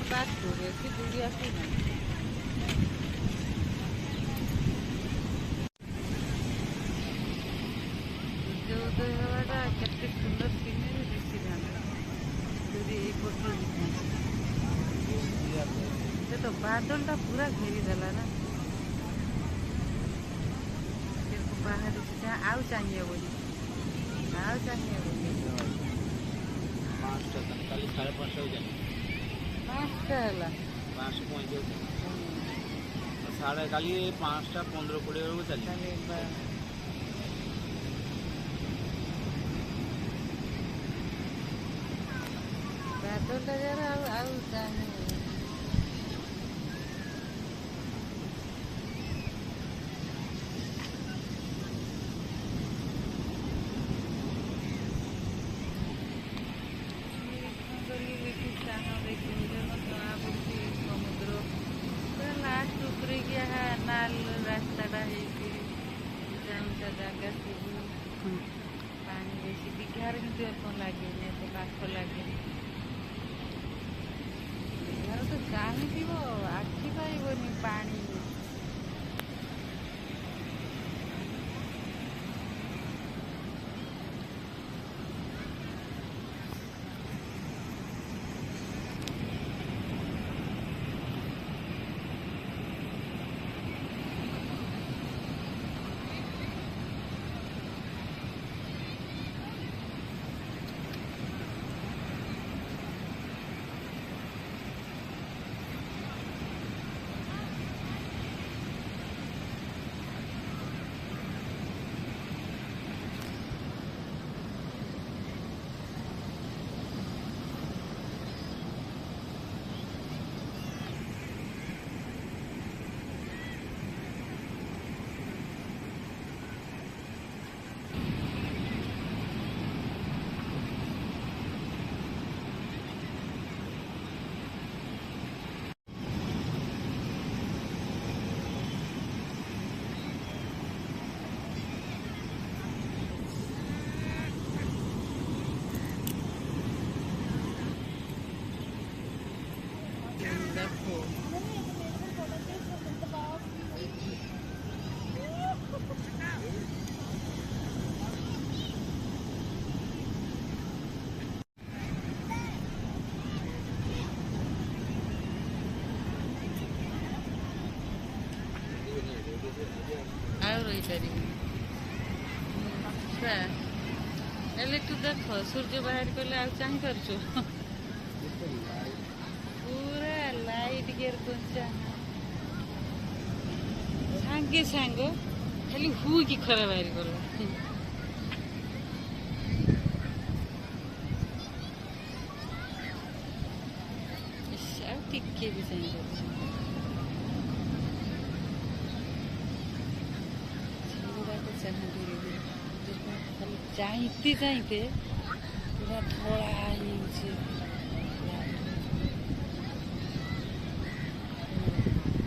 बात करे कि दूरी आसी ना सूर्य उदय हवाटा केते सुंदर सीनरी दिसी जाना दूरी पटो से तो बादल टा पूरा घेरी देला ना बाहर से आउ चाहिए बोली आउ चाहिए बोली 5टा काली 5:30 हो जाए 5टा हला 5:35 साढ़े काली 5टा 15-20 बेलू चली बादल टा जरा आउ चाहिए समुद्र पूरा लास्ट उपरे गया है नाल रास्ताटा उचा जगह सब पानी बेसी दीघार कि लगे तो पाख लगे दीघार तो चाहूँ आखि पाइबनी पानी देखो और इधर तू देख सूर्य बाहर कले आ चाह पारछु पूरा लाइट गेर कोंचा सांगे सांगो खाली हु की खरा बाहर करला इसा टिके भी सांगे चाहते चाहते पूरा थोड़ा